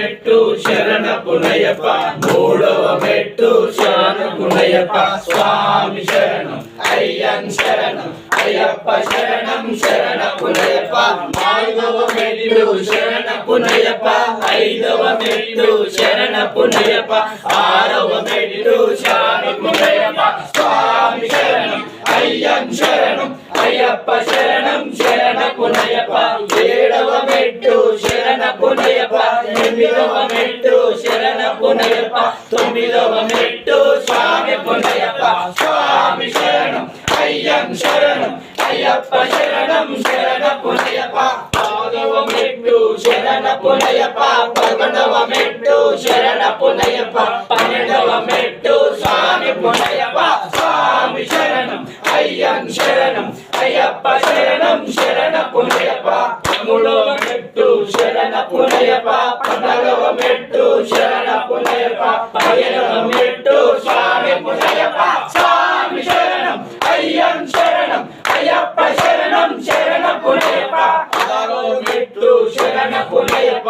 మెట్టు శరణపునయ్యప్ప మూడవ మెట్టు శరణపునయ్యప్ప స్వామి శరణం అయ్యన్ శరణం అయ్యప్ప శరణం శరణపునయ్యప్ప నాలుగవ మెట్టు శరణపునయ్యప్ప ఐదవ మెట్టు శరణపునయ్యప్ప ఆరవ మెట్టు శరణపునయ్యప్ప స్వామి శరణం అయ్యన్ శరణం అయ్యప్ప శరణం శరణపునయ్యప్ప ఏడవ మెట్టు శరణపునయ్యప్ప ఎనిమిదవ మెట్టు శరణపునయ్యప్ప తొమ్మిదవ మెట్టు స్వామి పునయ్యప్ప స్వామి శరణం అయ్యన్ శరణం అయ్యప్ప శరణం శరణపునయ్యప్ప పదవ మెట్టు శరణపునయ్యప్ప పదకొండవ మెట్టు శరణపునయ్యప్ప పన్నెండవ మెట్టు స్వామి పునయ్యప్ప స్వామి శరణం అయ్యన్ శరణం అయ్యప్ప శరణం శరణపునయ్యప్ప పదమూడవ మెట్టు శరణపునయ్యప్ప పద్నాలుగవ మెట్టు శరణపునయ్యప్ప పదిహేనవ మెట్టు స్వామి పునయ్యప్ప స్వామి శరణం అయ్యన్ శరణం అయ్యప్ప శరణం శరణపునయ్యప్ప పదహారవ మెట్టు శరణపునయ్యప్ప